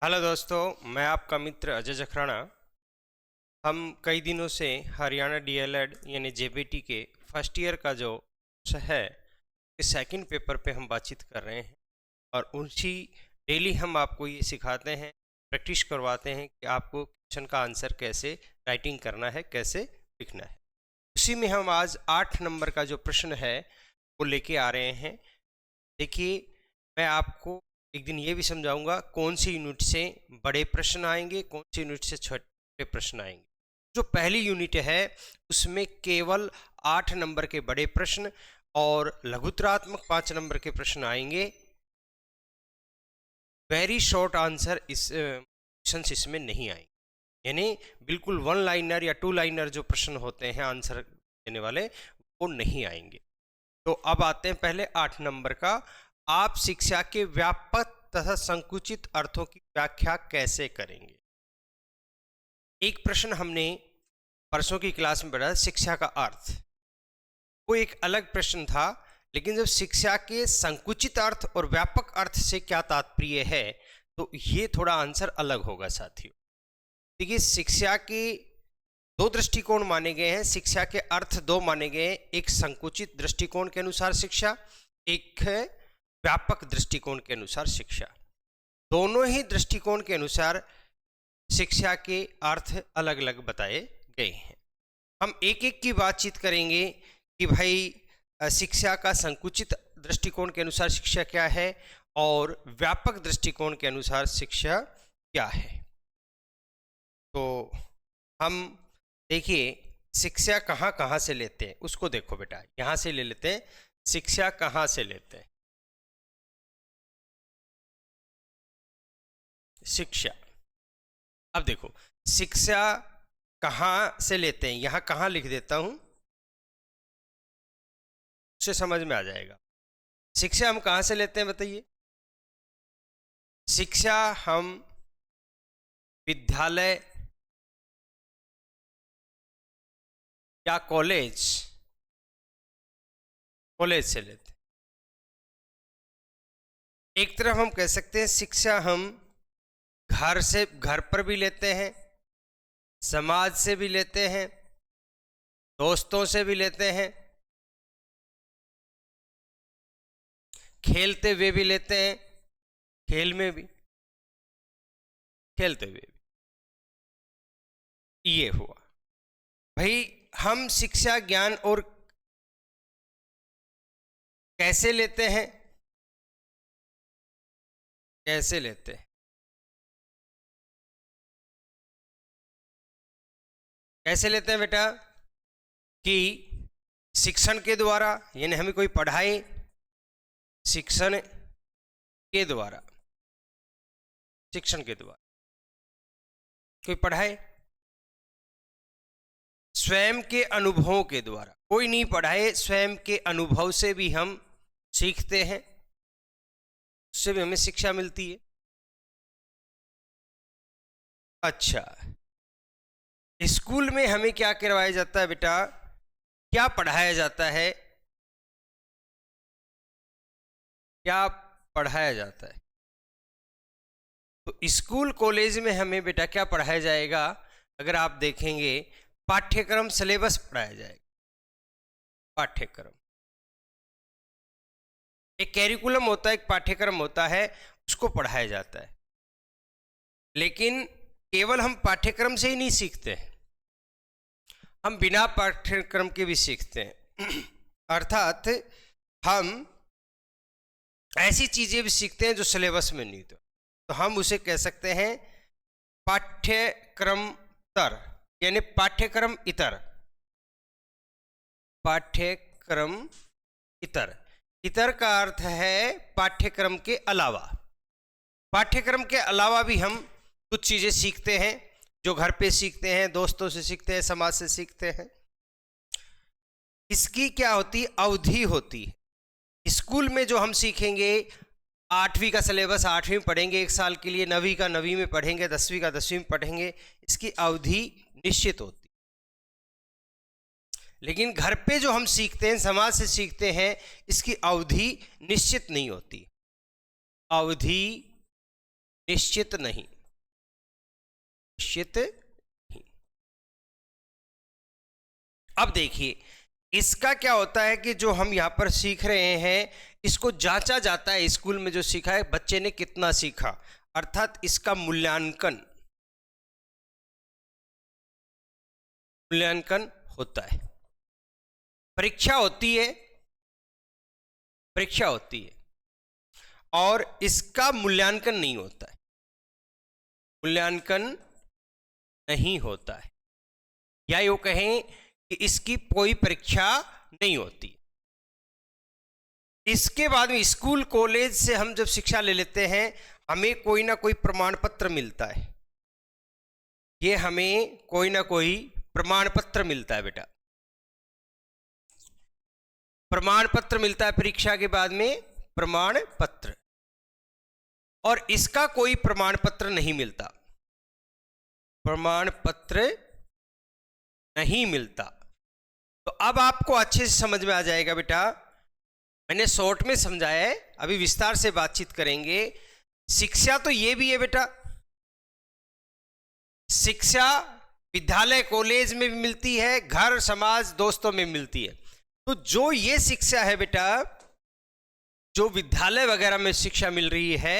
Hello दोस्तों, मैं आपका मित्र अजय जखराना। हम कई दिनों से हरियाणा डीएलएड यानी जेबीटी के फर्स्ट ईयर का जो है इस सेकंड पेपर पे हम बातचीत कर रहे हैं और उसी डेली हम आपको ये सिखाते हैं, प्रैक्टिस करवाते हैं कि आपको क्वेश्चन का आंसर कैसे राइटिंग करना है, कैसे लिखना है। उसी में हम आज 8 नंबर का जो प्रश्न है वो लेके आ रहे हैं। देखिए, मैं आपको एक दिन ये भी समझाऊंगा कौन सी यूनिट से बड़े प्रश्न आएंगे, कौन सी यूनिट से छोटे प्रश्न आएंगे। जो पहली यूनिट है उसमें केवल 8 नंबर के बड़े प्रश्न और लघुतरात्मक 5 नंबर के प्रश्न आएंगे। वेरी शॉर्ट आंसर इस क्वेश्चन इसमें नहीं आएंगे, यानी बिल्कुल 1 लाइनर या 2 लाइनर जो प्रश्न होते हैं आंसर देने वाले वो नहीं आएंगे। तो अब आते हैं पहले 8 नंबर का। आप शिक्षा के व्यापक तथा संकुचित अर्थों की व्याख्या कैसे करेंगे। एक प्रश्न हमने परसों की क्लास में पढ़ा, शिक्षा का अर्थ। वो एक अलग प्रश्न था, लेकिन जब शिक्षा के संकुचित अर्थ और व्यापक अर्थ से क्या तात्पर्य है तो ये थोड़ा आंसर अलग होगा साथियों। देखिए, शिक्षा के दो दृष्टिकोण माने गए हैं, शिक्षा के अर्थ दो माने गए हैं। एक संकुचित दृष्टिकोण के अनुसार शिक्षा, एक है व्यापक दृष्टिकोण के अनुसार शिक्षा। दोनों ही दृष्टिकोण के अनुसार शिक्षा के अर्थ अलग अलग बताए गए हैं। हम एक एक की बातचीत करेंगे कि भाई शिक्षा का संकुचित दृष्टिकोण के अनुसार शिक्षा क्या है और व्यापक दृष्टिकोण के अनुसार शिक्षा क्या है। तो हम देखिए, शिक्षा कहाँ कहाँ से लेते हैं उसको देखो बेटा। यहाँ से ले लेते हैं, शिक्षा कहाँ से लेते हैं। शिक्षा, अब देखो शिक्षा कहाँ से लेते हैं, यहाँ कहाँ लिख देता हूँ, उससे समझ में आ जाएगा। शिक्षा हम कहाँ से लेते हैं बताइए। शिक्षा हम विद्यालय या कॉलेज से लेते हैं। एक तरफ हम कह सकते हैं शिक्षा हम घर पर भी लेते हैं, समाज से भी लेते हैं, दोस्तों से भी लेते हैं, खेलते हुए भी लेते हैं, खेल में भी, खेलते हुए भी। ये हुआ भाई, हम शिक्षा ज्ञान और कैसे लेते हैं, कैसे लेते हैं, कैसे लेते हैं बेटा कि शिक्षण के द्वारा, यानी हमें कोई पढ़ाए, शिक्षण के द्वारा, शिक्षण के द्वारा कोई पढ़ाए, स्वयं के अनुभवों के द्वारा कोई नहीं पढ़ाए, स्वयं के अनुभव से भी हम सीखते हैं, उससे भी हमें शिक्षा मिलती है। अच्छा, स्कूल में हमें क्या करवाया जाता है बेटा, क्या पढ़ाया जाता है, क्या पढ़ाया जाता है। तो स्कूल कॉलेज में हमें बेटा क्या पढ़ाया जाएगा, अगर आप देखेंगे पाठ्यक्रम सिलेबस पढ़ाया जाएगा। पाठ्यक्रम, एक कैरिकुलम होता है, एक पाठ्यक्रम होता है, उसको पढ़ाया जाता है। लेकिन केवल हम पाठ्यक्रम से ही नहीं सीखते हैं, हम बिना पाठ्यक्रम के भी सीखते हैं। अर्थात हम ऐसी चीजें भी सीखते हैं जो सिलेबस में नहीं। तो हम उसे कह सकते हैं पाठ्यक्रमतर, यानी पाठ्यक्रम इतर। पाठ्यक्रम इतर, इतर का अर्थ है पाठ्यक्रम के अलावा। पाठ्यक्रम के अलावा भी हम कुछ चीजें सीखते हैं, जो घर पे सीखते हैं, दोस्तों से सीखते हैं, समाज से सीखते हैं। इसकी क्या होती, अवधि होती है। स्कूल में जो हम सीखेंगे, 8वीं का सिलेबस 8वीं में पढ़ेंगे 1 साल के लिए, 9वीं का 9वीं में पढ़ेंगे, 10वीं का 10वीं में पढ़ेंगे, इसकी अवधि निश्चित होती। लेकिन घर पे जो हम सीखते हैं, समाज से सीखते हैं, इसकी अवधि निश्चित नहीं होती। अवधि निश्चित नहीं, निश्चित नहीं। अब देखिए इसका क्या होता है कि जो हम यहां पर सीख रहे हैं इसको जांचा जाता है, स्कूल में जो सीखा है बच्चे ने कितना सीखा, अर्थात इसका मूल्यांकन होता है। परीक्षा होती है, परीक्षा होती है और इसका मूल्यांकन नहीं होता है, मूल्यांकन नहीं होता है, या यूं कहें कि इसकी कोई परीक्षा नहीं होती। इसके बाद में स्कूल कॉलेज से हम जब शिक्षा ले लेते हैं हमें कोई ना कोई प्रमाण पत्र मिलता है, ये हमें कोई ना कोई प्रमाण पत्र मिलता है बेटा, प्रमाण पत्र मिलता है परीक्षा के बाद में, प्रमाण पत्र। और इसका कोई प्रमाण पत्र नहीं मिलता, प्रमाण पत्र नहीं मिलता। तो अब आपको अच्छे से समझ में आ जाएगा बेटा, मैंने शॉर्ट में समझाया है, अभी विस्तार से बातचीत करेंगे। शिक्षा तो ये भी है बेटा, शिक्षा विद्यालय कॉलेज में भी मिलती है, घर समाज दोस्तों में मिलती है। तो जो ये शिक्षा है बेटा, जो विद्यालय वगैरह में शिक्षा मिल रही है,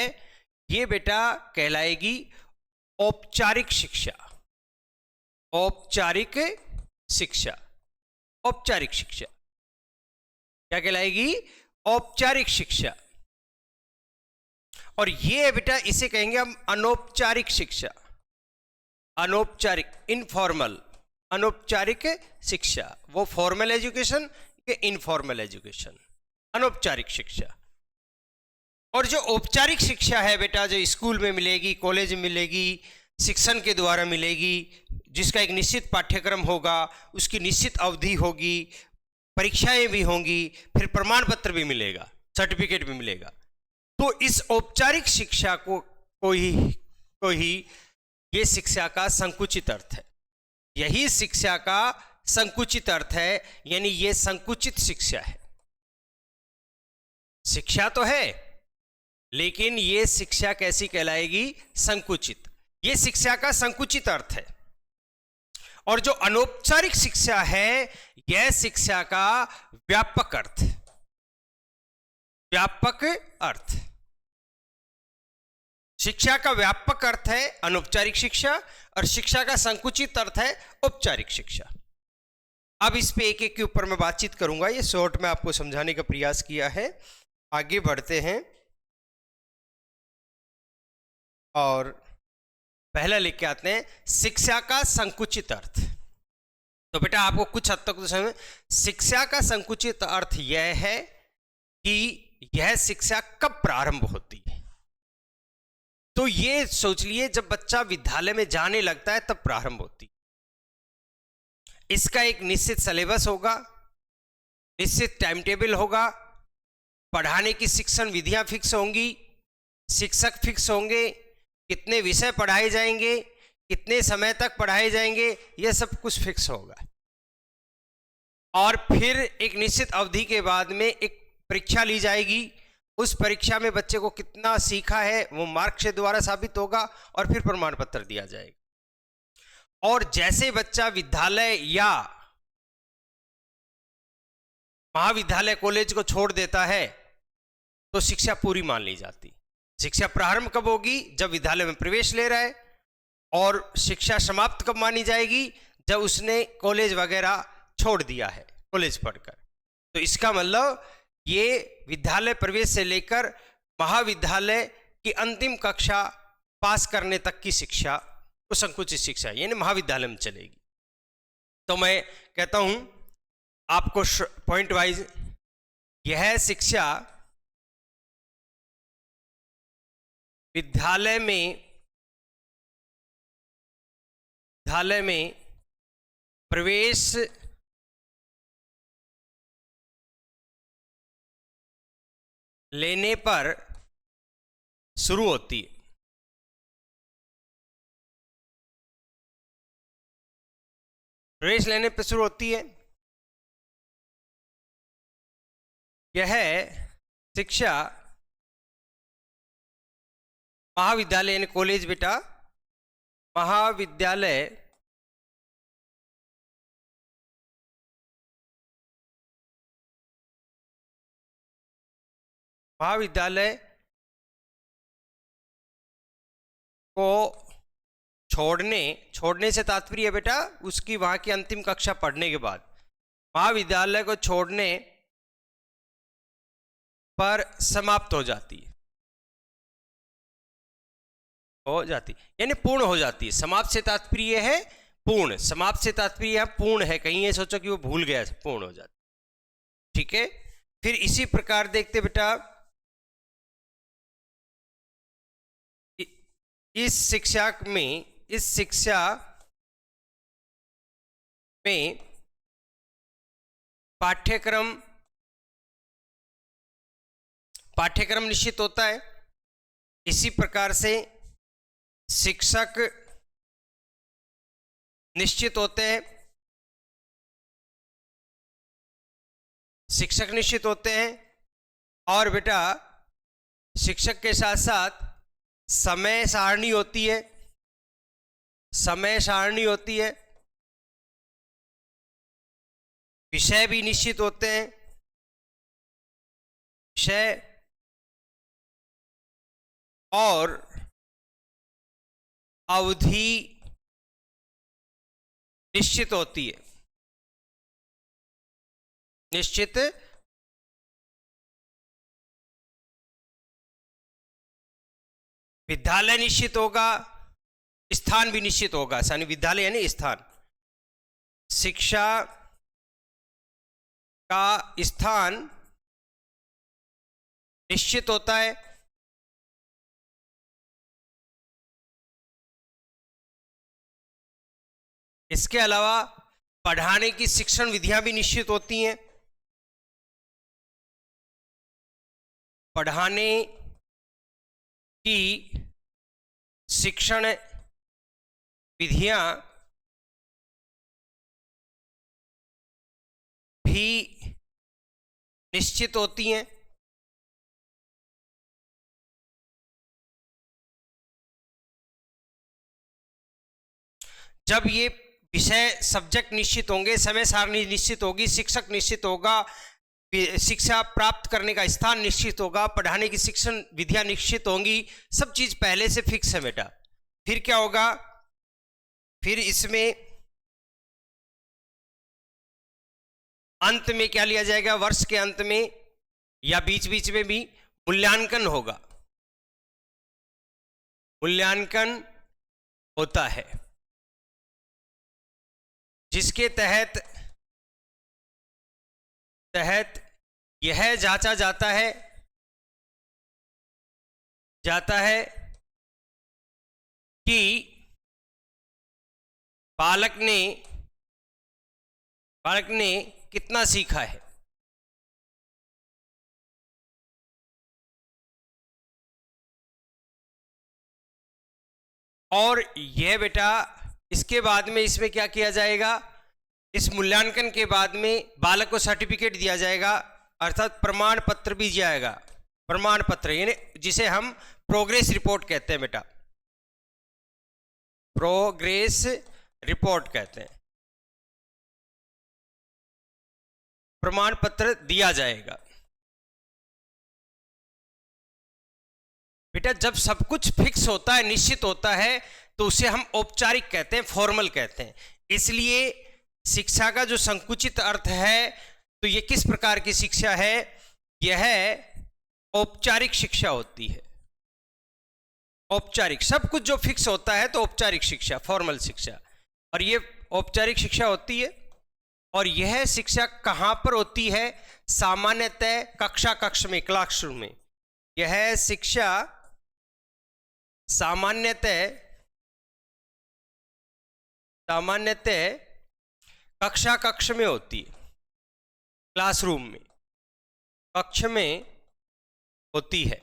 ये बेटा कहलाएगी औपचारिक शिक्षा, औपचारिक शिक्षा। औपचारिक शिक्षा क्या कहलाएगी? औपचारिक शिक्षा। और ये बेटा इसे कहेंगे हम अनौपचारिक शिक्षा, अनौपचारिक, इनफॉर्मल, अनौपचारिक शिक्षा। वो फॉर्मल एजुकेशन के इनफॉर्मल एजुकेशन, अनौपचारिक शिक्षा। और जो औपचारिक शिक्षा है बेटा, जो स्कूल में मिलेगी, कॉलेज में मिलेगी, शिक्षण के द्वारा मिलेगी, जिसका एक निश्चित पाठ्यक्रम होगा, उसकी निश्चित अवधि होगी, परीक्षाएं भी होंगी, फिर प्रमाण पत्र भी मिलेगा, सर्टिफिकेट भी मिलेगा। तो इस औपचारिक शिक्षा को ही ये शिक्षा का संकुचित अर्थ है, यही शिक्षा का संकुचित अर्थ है, यानी ये संकुचित शिक्षा है। शिक्षा तो है लेकिन ये शिक्षा कैसी कहलाएगी? संकुचित। ये शिक्षा का संकुचित अर्थ है। और जो अनौपचारिक शिक्षा है यह शिक्षा का व्यापक अर्थ, व्यापक अर्थ। शिक्षा का व्यापक अर्थ है अनौपचारिक शिक्षा और शिक्षा का संकुचित अर्थ है औपचारिक शिक्षा। अब इस पे एक एक के ऊपर मैं बातचीत करूंगा, ये शॉर्ट में आपको समझाने का प्रयास किया है। आगे बढ़ते हैं और पहला लिख के आते हैं शिक्षा का संकुचित अर्थ। तो बेटा आपको कुछ हद तक तो समझ, शिक्षा का संकुचित अर्थ यह है कि यह शिक्षा कब प्रारंभ होती है। तो ये सोच लिए जब बच्चा विद्यालय में जाने लगता है तब प्रारंभ होती है। इसका एक निश्चित सिलेबस होगा, निश्चित टाइम टेबल होगा, पढ़ाने की शिक्षण विधियां फिक्स होंगी, शिक्षक फिक्स होंगे, कितने विषय पढ़ाए जाएंगे, कितने समय तक पढ़ाए जाएंगे, यह सब कुछ फिक्स होगा। और फिर एक निश्चित अवधि के बाद में एक परीक्षा ली जाएगी, उस परीक्षा में बच्चे को कितना सीखा है वो मार्क के द्वारा साबित होगा और फिर प्रमाण पत्र दिया जाएगा। और जैसे बच्चा विद्यालय या महाविद्यालय कॉलेज को छोड़ देता है तो शिक्षा पूरी मान ली जाती। शिक्षा प्रारंभ कब होगी? जब विद्यालय में प्रवेश ले रहा है। और शिक्षा समाप्त कब मानी जाएगी? जब उसने कॉलेज वगैरह छोड़ दिया है, कॉलेज पढ़कर। तो इसका मतलब ये विद्यालय प्रवेश से लेकर महाविद्यालय की अंतिम कक्षा पास करने तक की शिक्षा वो संकुचित शिक्षा है, यानी महाविद्यालय में चलेगी। तो मैं कहता हूं आपको पॉइंट वाइज, यह शिक्षा विद्यालय में प्रवेश लेने पर शुरू होती है। प्रवेश लेने पर शुरू होती है। यह शिक्षा महाविद्यालय यानी कॉलेज बेटा, महाविद्यालय महाविद्यालय को छोड़ने से तात्पर्य बेटा उसकी वहां की अंतिम कक्षा पढ़ने के बाद, महाविद्यालय को छोड़ने पर समाप्त हो जाती है, यानी पूर्ण हो जाती है। समाप्त से तात्पर्य है पूर्ण, समाप्त से तात्पर्य पूर्ण है, कहीं ये सोचो कि वो भूल गया, पूर्ण हो जाती, ठीक है। फिर इसी प्रकार देखते बेटा, इस शिक्षा में पाठ्यक्रम निश्चित होता है। इसी प्रकार से शिक्षक निश्चित होते हैं, और बेटा शिक्षक के साथ साथ समय सारणी होती है, विषय भी निश्चित होते हैं, विषय और अवधि निश्चित होती है, विद्यालय निश्चित होगा, स्थान भी निश्चित होगा, यानी विद्यालय यानी स्थान, शिक्षा का स्थान निश्चित होता है। इसके अलावा पढ़ाने की शिक्षण विधियां भी निश्चित होती हैं, पढ़ाने की शिक्षण विधियां भी निश्चित होती हैं। जब ये विषय सब्जेक्ट निश्चित होंगे, समय सारणी निश्चित होगी, शिक्षक निश्चित होगा, शिक्षा प्राप्त करने का स्थान निश्चित होगा, पढ़ाने की शिक्षण विधियां निश्चित होंगी, सब चीज पहले से फिक्स है बेटा। फिर क्या होगा, फिर इसमें अंत में क्या लिया जाएगा, वर्ष के अंत में या बीच बीच में भी मूल्यांकन होगा, मूल्यांकन होता है, जिसके तहत यह जांचा जाता है कि बालक ने कितना सीखा है। और यह बेटा इसके बाद में इसमें क्या किया जाएगा, इस मूल्यांकन के बाद में बालक को सर्टिफिकेट दिया जाएगा, अर्थात प्रमाण पत्र भी जाएगा, प्रमाण पत्र यानी जिसे हम प्रोग्रेस रिपोर्ट कहते हैं बेटा, प्रोग्रेस रिपोर्ट कहते हैं, प्रमाण पत्र दिया जाएगा। बेटा जब सब कुछ फिक्स होता है, निश्चित होता है, तो उसे हम औपचारिक कहते हैं, फॉर्मल कहते हैं। इसलिए शिक्षा का जो संकुचित अर्थ है, तो ये किस प्रकार की शिक्षा है, यह औपचारिक शिक्षा होती है। औपचारिक, सब कुछ जो फिक्स होता है तो औपचारिक शिक्षा, फॉर्मल शिक्षा, और ये औपचारिक शिक्षा होती है। और यह शिक्षा कहां पर होती है, सामान्यतः कक्ष में, क्लासरूम में। यह शिक्षा सामान्यतः कक्ष में होती है, क्लासरूम में, कक्ष में होती है।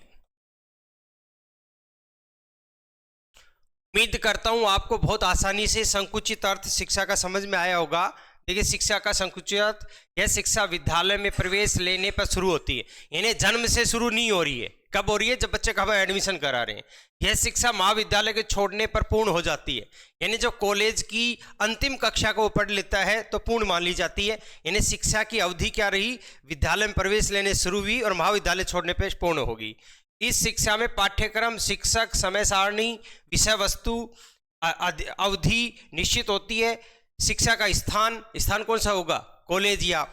उम्मीद करता हूं आपको बहुत आसानी से संकुचित अर्थ शिक्षा का समझ में आया होगा। देखिए शिक्षा का संकुचित अर्थ, यह शिक्षा विद्यालय में प्रवेश लेने पर शुरू होती है, यानी जन्म से शुरू नहीं हो रही है, कब हो रही है? जब बच्चे कब एडमिशन करा रहे हैं। यह शिक्षा महाविद्यालय के छोड़ने पर पूर्ण हो जाती है, यानी जो कॉलेज की अंतिम कक्षा को पढ़ लेता है तो पूर्ण मान ली जाती है। यानी शिक्षा की अवधि क्या रही? विद्यालय में प्रवेश लेने शुरू हुई और महाविद्यालय छोड़ने पर पूर्ण होगी। इस शिक्षा में पाठ्यक्रम, शिक्षक, समय सारणी, विषय वस्तु, अवधि निश्चित होती है। शिक्षा का स्थान कौन सा होगा? कॉलेज या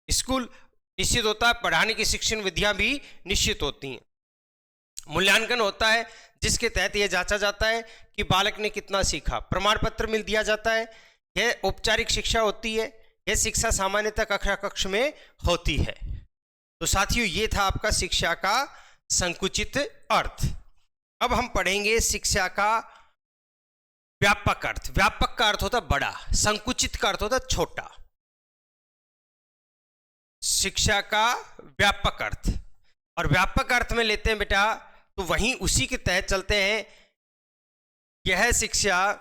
स्कूल निश्चित होता है। पढ़ाने की शिक्षण विधियां भी निश्चित होती हैं। मूल्यांकन होता है जिसके तहत यह जांचा जाता है कि बालक ने कितना सीखा, प्रमाण पत्र मिल दिया जाता है। यह औपचारिक शिक्षा होती है। यह शिक्षा सामान्यतः कक्षा कक्ष में होती है। तो साथियों, ये था आपका शिक्षा का संकुचित अर्थ। अब हम पढ़ेंगे शिक्षा का व्यापक अर्थ। व्यापक का अर्थ होता बड़ा, संकुचित का अर्थ होता छोटा। शिक्षा का व्यापक अर्थ, और व्यापक अर्थ में लेते हैं बेटा तो वहीं उसी के तहत चलते हैं। यह शिक्षा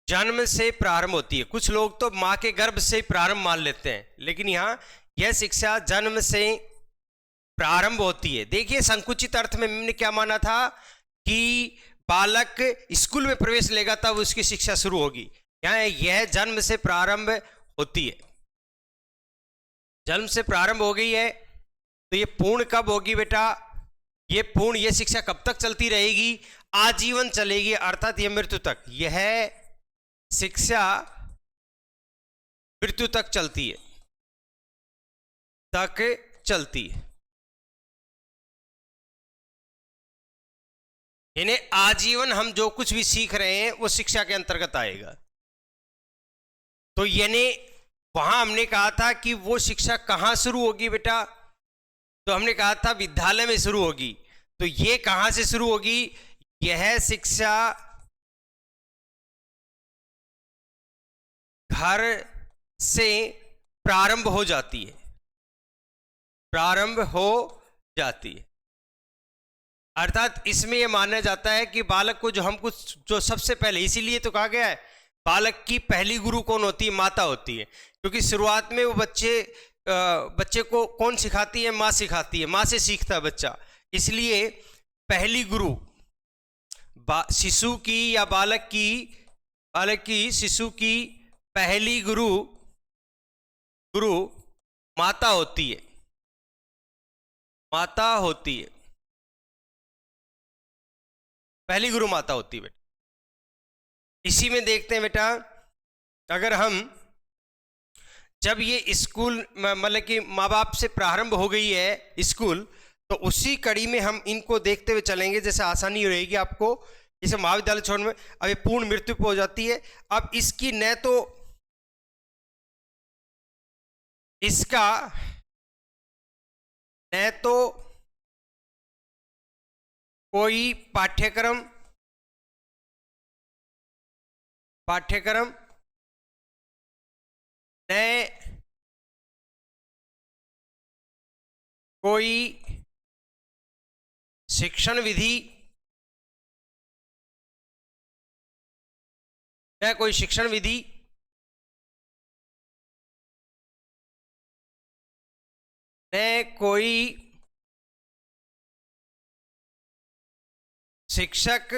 जन्म से प्रारंभ होती है। कुछ लोग तो मां के गर्भ से प्रारंभ मान लेते हैं, लेकिन यहां यह शिक्षा जन्म से प्रारंभ होती है। देखिए, संकुचित अर्थ में हमने क्या माना था कि बालक स्कूल में प्रवेश लेगा तब उसकी शिक्षा शुरू होगी। यह जन्म से प्रारंभ होती है। जन्म से प्रारंभ हो गई है तो ये पूर्ण कब होगी बेटा? ये शिक्षा कब तक चलती रहेगी? आजीवन चलेगी, अर्थात यह मृत्यु तक। यह शिक्षा मृत्यु तक चलती है, यानी आजीवन हम जो कुछ भी सीख रहे हैं वो शिक्षा के अंतर्गत आएगा। तो यानी वहां हमने कहा था कि वो शिक्षा कहां शुरू होगी बेटा? तो हमने कहा था विद्यालय में शुरू होगी। तो ये कहां से शुरू होगी? यह शिक्षा घर से प्रारंभ हो जाती है, अर्थात इसमें यह माना जाता है कि बालक को जो सबसे पहले, इसीलिए तो कहा गया है बालक की पहली गुरु कौन होती है? माता होती है। क्योंकि शुरुआत में वो बच्चे को कौन सिखाती है? माँ सिखाती है। माँ से सीखता है बच्चा। इसलिए पहली गुरु शिशु की या बालक की शिशु की पहली गुरु माता होती है। पहली गुरु माता होती है बेटा। इसी में देखते हैं बेटा, अगर हम जब ये स्कूल मतलब कि माँ बाप से प्रारंभ हो गई है स्कूल, तो उसी कड़ी में हम इनको देखते हुए चलेंगे, जैसे आसानी रहेगी आपको। जैसे महाविद्यालय छोड़ने में अब ये पूर्ण मृत्यु हो जाती है। अब इसकी न तो कोई पाठ्यक्रम न कोई शिक्षण विधि, न कोई शिक्षण शिक्षक,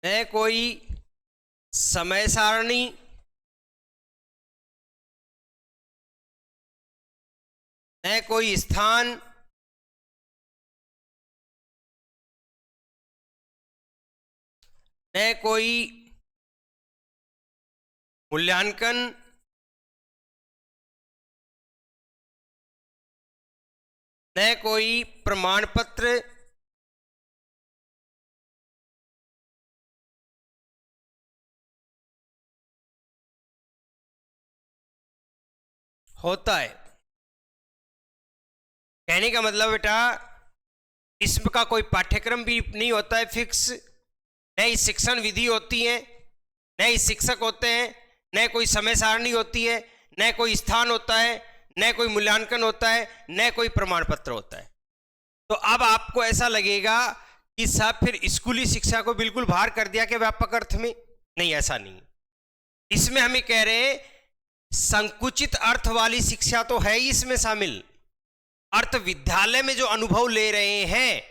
न कोई समय सारणी, न कोई स्थान, न कोई मूल्यांकन, न कोई प्रमाण पत्र, होता है। कहने का मतलब बेटा, इसका कोई पाठ्यक्रम भी नहीं होता है फिक्स, न ही शिक्षण विधि होती है, न ही शिक्षक होते हैं, न कोई समय सारणी होती है, न कोई स्थान होता है, न कोई मूल्यांकन होता है, न कोई प्रमाण पत्र होता है। तो अब आपको ऐसा लगेगा कि साहब फिर स्कूली शिक्षा को बिल्कुल बाहर कर दिया कि व्यापक अर्थ में? नहीं, ऐसा नहीं। इसमें हमें कह रहे हैं संकुचित अर्थ वाली शिक्षा तो है ही इसमें शामिल, अर्थ विद्यालय में जो अनुभव ले रहे हैं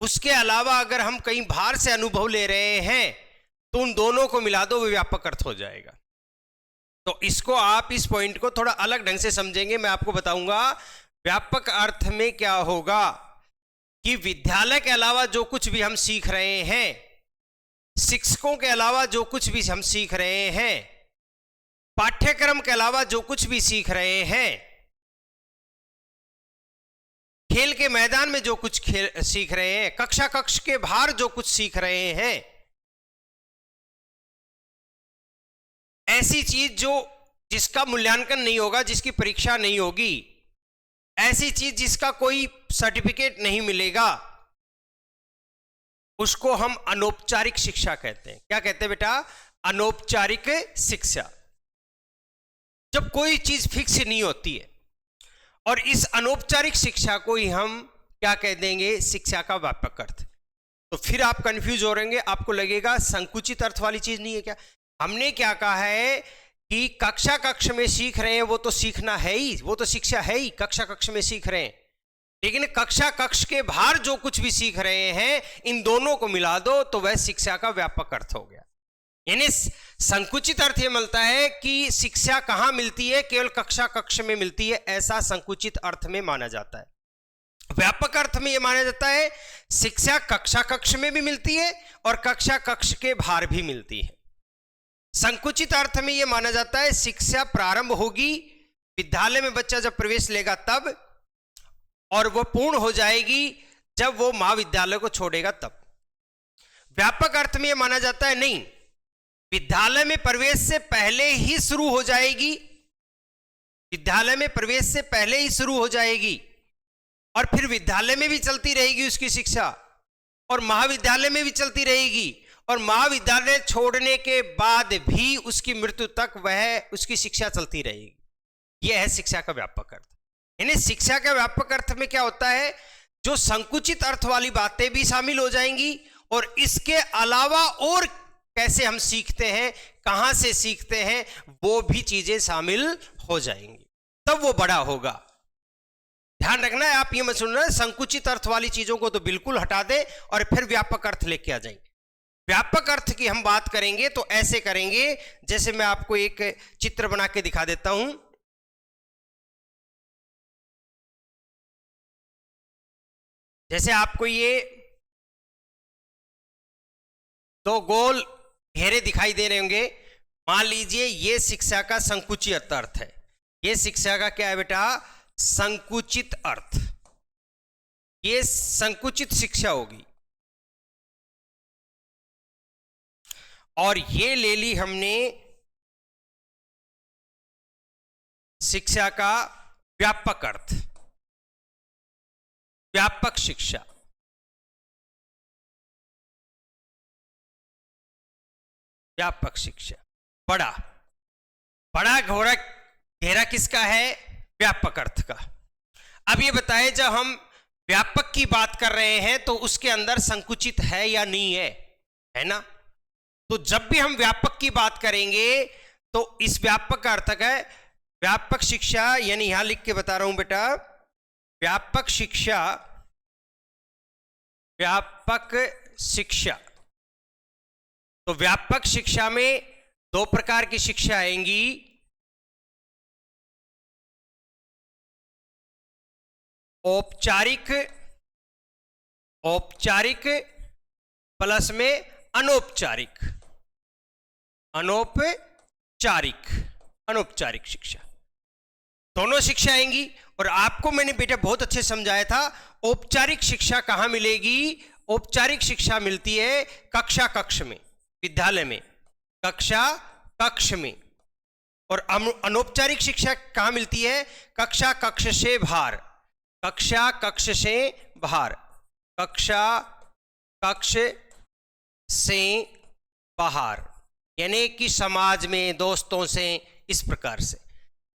उसके अलावा अगर हम कहीं बाहर से अनुभव ले रहे हैं तो उन दोनों को मिला दो, वो व्यापक अर्थ हो जाएगा। तो इसको आप इस पॉइंट को थोड़ा अलग ढंग से समझेंगे, मैं आपको बताऊंगा। व्यापक अर्थ में क्या होगा कि विद्यालय के अलावा जो कुछ भी हम सीख रहे हैं, शिक्षकों के अलावा जो कुछ भी हम सीख रहे हैं, पाठ्यक्रम के अलावा जो कुछ भी सीख रहे हैं, खेल के मैदान में जो कुछ सीख रहे हैं, कक्षा कक्ष के बाहर जो कुछ सीख रहे हैं, ऐसी चीज जो जिसका मूल्यांकन नहीं होगा, जिसकी परीक्षा नहीं होगी, ऐसी चीज जिसका कोई सर्टिफिकेट नहीं मिलेगा, उसको हम अनौपचारिक शिक्षा कहते हैं। क्या कहते हैं बेटा? अनौपचारिक शिक्षा। जब कोई चीज फिक्स नहीं होती है, और इस अनौपचारिक शिक्षा को ही हम क्या कह देंगे? शिक्षा का व्यापक अर्थ। तो फिर आप कंफ्यूज हो रहेंगे, आपको लगेगा संकुचित अर्थ वाली चीज नहीं है क्या? हमने क्या कहा है कि कक्षा कक्ष में सीख रहे हैं, वो तो सीखना है ही, वो तो शिक्षा है ही, कक्षा कक्ष में सीख रहे हैं। लेकिन कक्षा कक्ष के बाहर जो कुछ भी सीख रहे हैं, इन दोनों को मिला दो तो वह शिक्षा का व्यापक अर्थ हो गया। यानी संकुचित अर्थ यह मिलता है कि शिक्षा कहां मिलती है? केवल कक्षा कक्ष में मिलती है, ऐसा संकुचित अर्थ में माना जाता है। व्यापक अर्थ में यह माना जाता है शिक्षा कक्षा कक्ष में भी मिलती है और कक्षा कक्ष के बाहर भी मिलती है। संकुचित अर्थ में यह माना जाता है शिक्षा प्रारंभ होगी विद्यालय में, बच्चा जब प्रवेश लेगा तब, और वह पूर्ण हो जाएगी जब वो महाविद्यालय को छोड़ेगा तब। व्यापक अर्थ में यह माना जाता है नहीं, विद्यालय में प्रवेश से पहले ही शुरू हो जाएगी, विद्यालय में प्रवेश से पहले ही शुरू हो जाएगी और फिर विद्यालय में भी चलती रहेगी उसकी शिक्षा, और महाविद्यालय में भी चलती रहेगी, और महाविद्यालय छोड़ने के बाद भी उसकी मृत्यु तक वह उसकी शिक्षा चलती रहेगी। यह है शिक्षा का व्यापक अर्थ। यानी शिक्षा के व्यापक अर्थ में क्या होता है? जो संकुचित अर्थ वाली बातें भी शामिल हो जाएंगी, और इसके अलावा और कैसे हम सीखते हैं, कहां से सीखते हैं, वो भी चीजें शामिल हो जाएंगी, तब वो बड़ा होगा। ध्यान रखना है, आप ये मत सुनना संकुचित अर्थ वाली चीजों को तो बिल्कुल हटा दें और फिर व्यापक अर्थ लेके आ जाएंगे। व्यापक अर्थ की हम बात करेंगे तो ऐसे करेंगे, जैसे मैं आपको एक चित्र बना के दिखा देता हूं। जैसे आपको ये दो गोल घेरे दिखाई दे रहे होंगे, मान लीजिए ये शिक्षा का संकुचित अर्थ है। ये शिक्षा का क्या है बेटा? संकुचित अर्थ। ये संकुचित शिक्षा होगी। और ये ले ली हमने शिक्षा का व्यापक अर्थ, व्यापक शिक्षा। व्यापक शिक्षा बड़ा बड़ा घोरा घेरा किसका है? व्यापक अर्थ का। अब ये बताएं, जब हम व्यापक की बात कर रहे हैं तो उसके अंदर संकुचित है या नहीं है? है ना? तो जब भी हम व्यापक की बात करेंगे तो इस व्यापक का अर्थ है व्यापक शिक्षा, यानी यहां लिख के बता रहा हूं बेटा, व्यापक शिक्षा, व्यापक शिक्षा। तो व्यापक शिक्षा में दो प्रकार की शिक्षा आएंगी, औपचारिक, औपचारिक प्लस में अनौपचारिक, अनौपचारिक, अनौपचारिक शिक्षा। दोनों शिक्षा आएंगी। और आपको मैंने बेटा बहुत अच्छे समझाया था, औपचारिक शिक्षा कहां मिलेगी? औपचारिक शिक्षा मिलती है कक्षा कक्ष में, विद्यालय में, कक्षा कक्ष में। और अनौपचारिक शिक्षा कहां मिलती है? कक्षा कक्ष से बाहर, कक्षा कक्ष से बाहर, कक्षा कक्ष से बाहर, यानी कि समाज में, दोस्तों से, इस प्रकार से।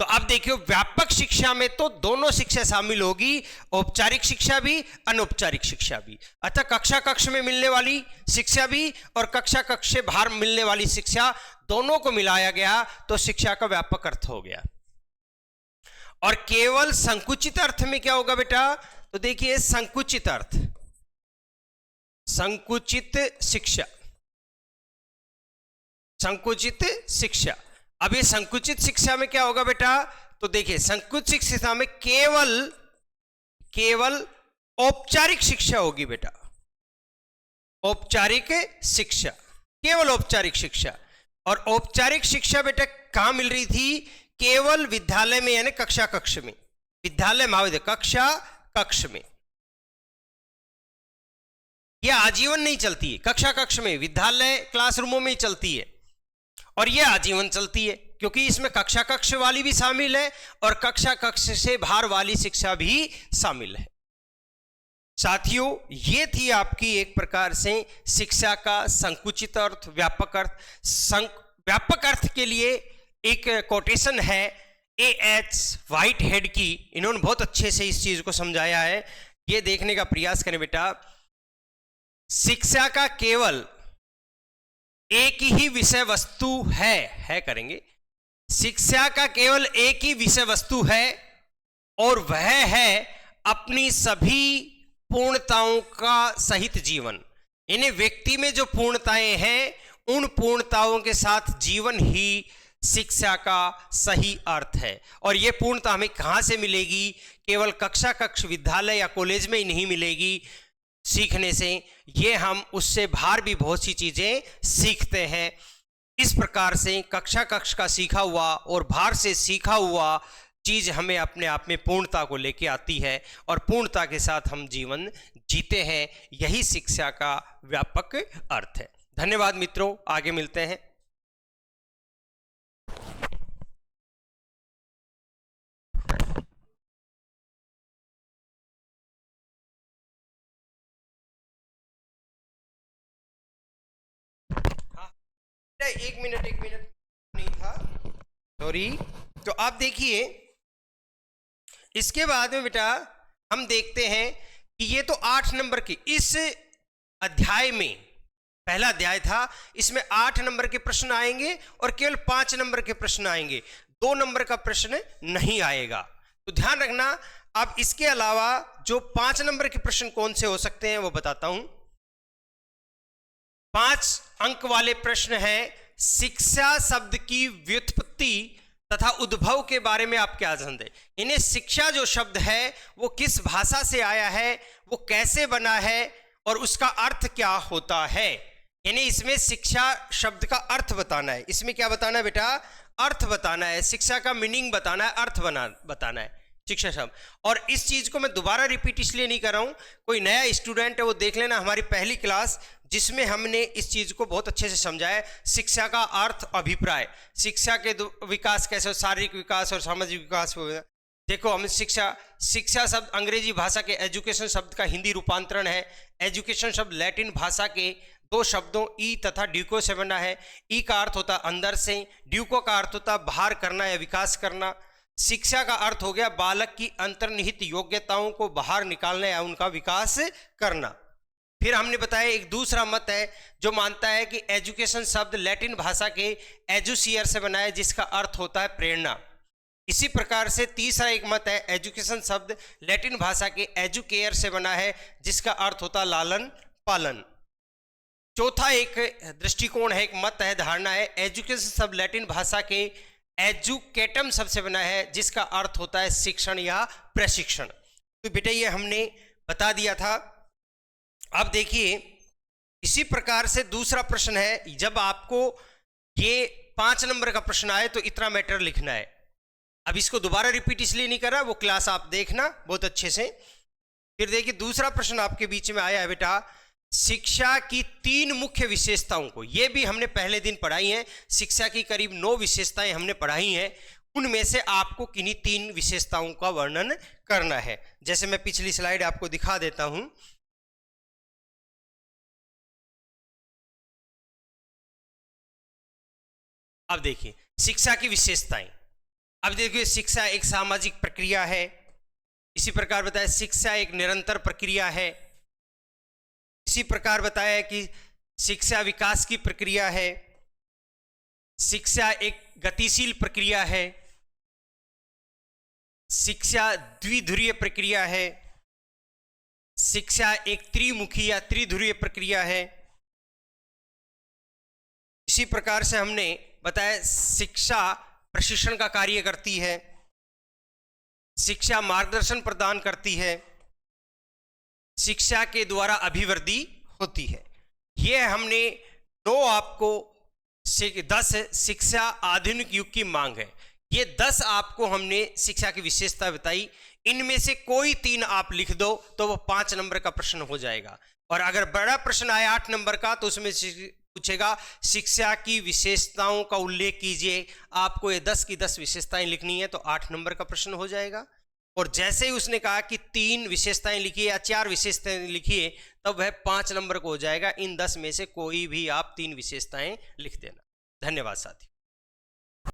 तो अब देखियो व्यापक शिक्षा में तो दोनों शिक्षा शामिल होगी, औपचारिक शिक्षा भी, अनौपचारिक शिक्षा भी। अतः कक्षा कक्ष में मिलने वाली शिक्षा भी और कक्षा कक्ष से बाहर मिलने वाली शिक्षा, दोनों को मिलाया गया तो शिक्षा का व्यापक अर्थ हो गया। और केवल संकुचित अर्थ में क्या होगा बेटा? तो देखिए संकुचित अर्थ, संकुचित शिक्षा, संकुचित शिक्षा। अब ये संकुचित शिक्षा में क्या होगा बेटा? तो देखिए संकुचित शिक्षा में केवल औपचारिक शिक्षा होगी बेटा, औपचारिक शिक्षा, केवल औपचारिक शिक्षा। और औपचारिक शिक्षा बेटा कहां मिल रही थी? केवल विद्यालय में, यानी कक्षा कक्ष में, विद्यालय महाविद्यालय कक्षा कक्ष में। यह आजीवन नहीं चलती है, कक्षा कक्ष में, विद्यालय क्लासरूमों में ही चलती है। और यह आजीवन चलती है क्योंकि इसमें कक्षा कक्ष वाली भी शामिल है और कक्षा कक्ष से बाहर वाली शिक्षा भी शामिल है। साथियों, ये थी आपकी एक प्रकार से शिक्षा का संकुचित अर्थ, व्यापक अर्थ। व्यापक अर्थ के लिए एक कोटेशन है A.H. व्हाइटहेड की, इन्होंने बहुत अच्छे से इस चीज को समझाया है। ये देखने का प्रयास करें बेटा, शिक्षा का केवल एक ही विषय वस्तु है करेंगे, शिक्षा का केवल एक ही विषय वस्तु है और वह है अपनी सभी पूर्णताओं का सहित जीवन। इन्हें व्यक्ति में जो पूर्णताएं हैं उन पूर्णताओं के साथ जीवन ही शिक्षा का सही अर्थ है। और यह पूर्णता हमें कहां से मिलेगी? केवल कक्षा कक्ष, विद्यालय या कॉलेज में ही नहीं मिलेगी सीखने से, ये हम उससे बाहर भी बहुत सी चीजें सीखते हैं। इस प्रकार से कक्षा कक्ष का सीखा हुआ और बाहर से सीखा हुआ चीज हमें अपने आप में पूर्णता को लेके आती है और पूर्णता के साथ हम जीवन जीते हैं। यही शिक्षा का व्यापक अर्थ है। धन्यवाद मित्रों, आगे मिलते हैं। एक मिनट नहीं था, सॉरी। तो आप देखिए इसके बाद में बेटा हम देखते हैं कि ये तो 8 नंबर की इस अध्याय में, पहला अध्याय था, इसमें 8 नंबर के प्रश्न आएंगे और केवल 5 नंबर के प्रश्न आएंगे, 2 नंबर का प्रश्न नहीं आएगा। तो ध्यान रखना। अब इसके अलावा जो 5 नंबर के प्रश्न कौन से हो सकते हैं वो बताता हूं। 5 अंक वाले प्रश्न हैं, शिक्षा शब्द की व्युत्पत्ति तथा उद्भव के बारे में आप क्या जानते हैं। इन्हें शिक्षा जो शब्द है वो किस भाषा से आया है, वो कैसे बना है और उसका अर्थ क्या होता है। यानी इसमें शिक्षा शब्द का अर्थ बताना है। इसमें क्या बताना है बेटा? अर्थ बताना है, शिक्षा का मीनिंग बताना है, अर्थ बताना है शिक्षा शब्द। और इस चीज को मैं दोबारा रिपीट इसलिए नहीं कर रहा हूं, कोई नया स्टूडेंट है वो देख लेना हमारी पहली क्लास, जिसमें हमने इस चीज को बहुत अच्छे से समझाया। शिक्षा का अर्थ, अभिप्राय, शिक्षा के विकास कैसे हो, शारीरिक विकास और सामाजिक विकास हो। देखो हम शिक्षा शब्द अंग्रेजी भाषा के एजुकेशन शब्द का हिंदी रूपांतरण है। एजुकेशन शब्द लैटिन भाषा के 2 शब्दों ई तथा ड्यूको से बना है। ई का अर्थ होता अंदर से, ड्यूको का अर्थ होता बाहर करना या विकास करना। शिक्षा का अर्थ हो गया बालक की अंतर्निहित योग्यताओं को बाहर निकालना या उनका विकास करना। फिर हमने बताया एक दूसरा मत है जो मानता है कि एजुकेशन शब्द लैटिन भाषा के एजुसियर से बना है, जिसका अर्थ होता है प्रेरणा। इसी प्रकार से तीसरा एक मत है, एजुकेशन शब्द लैटिन भाषा के एजुकेयर से बना है, जिसका अर्थ होता लालन पालन। चौथा एक दृष्टिकोण है, एक मत है, धारणा है, एजुकेशन शब्द लैटिन भाषा के एजुकेटम शब्द से बना है, जिसका अर्थ होता है शिक्षण या प्रशिक्षण। तो बेटा ये हमने बता दिया था। अब देखिए इसी प्रकार से दूसरा प्रश्न है, जब आपको ये 5 नंबर का प्रश्न आए तो इतना मैटर लिखना है। अब इसको दोबारा रिपीट इसलिए नहीं कर रहा, वो क्लास आप देखना बहुत अच्छे से। फिर देखिए दूसरा प्रश्न आपके बीच में आया है बेटा, शिक्षा की 3 मुख्य विशेषताओं को, ये भी हमने पहले दिन पढ़ाई है। शिक्षा की करीब 9 विशेषताएं हमने पढ़ाई हैं, उनमें से आपको किन्हीं 3 विशेषताओं का वर्णन करना है। जैसे मैं पिछली स्लाइड आपको दिखा देता हूं। अब देखिए शिक्षा की विशेषताएं, अब देखिए, शिक्षा एक सामाजिक प्रक्रिया है। इसी प्रकार बताया शिक्षा एक निरंतर प्रक्रिया है। इसी प्रकार बताया कि शिक्षा विकास की प्रक्रिया है। शिक्षा एक गतिशील प्रक्रिया है। शिक्षा द्विध्रुवीय प्रक्रिया है। शिक्षा एक त्रिमुखी या त्रिध्रुवीय प्रक्रिया है। इसी प्रकार से हमने बताया शिक्षा प्रशिक्षण का कार्य करती है। शिक्षा मार्गदर्शन प्रदान करती है। शिक्षा के द्वारा अभिवृद्धि होती है। यह हमने दो आपको 10 शिक्षा आधुनिक युग की मांग है, ये 10 आपको हमने शिक्षा की विशेषता बताई। इनमें से कोई 3 आप लिख दो तो वो 5 नंबर का प्रश्न हो जाएगा। और अगर बड़ा प्रश्न आया 8 नंबर का तो उसमें पूछेगा शिक्षा की विशेषताओं का उल्लेख कीजिए। आपको ये 10 की 10 विशेषताएं लिखनी है तो 8 नंबर का प्रश्न हो जाएगा। और जैसे ही उसने कहा कि 3 विशेषताएं लिखिए या 4 विशेषताएं लिखिए तब वह 5 नंबर को हो जाएगा। इन 10 में से कोई भी आप 3 विशेषताएं लिख देना। धन्यवाद साथी।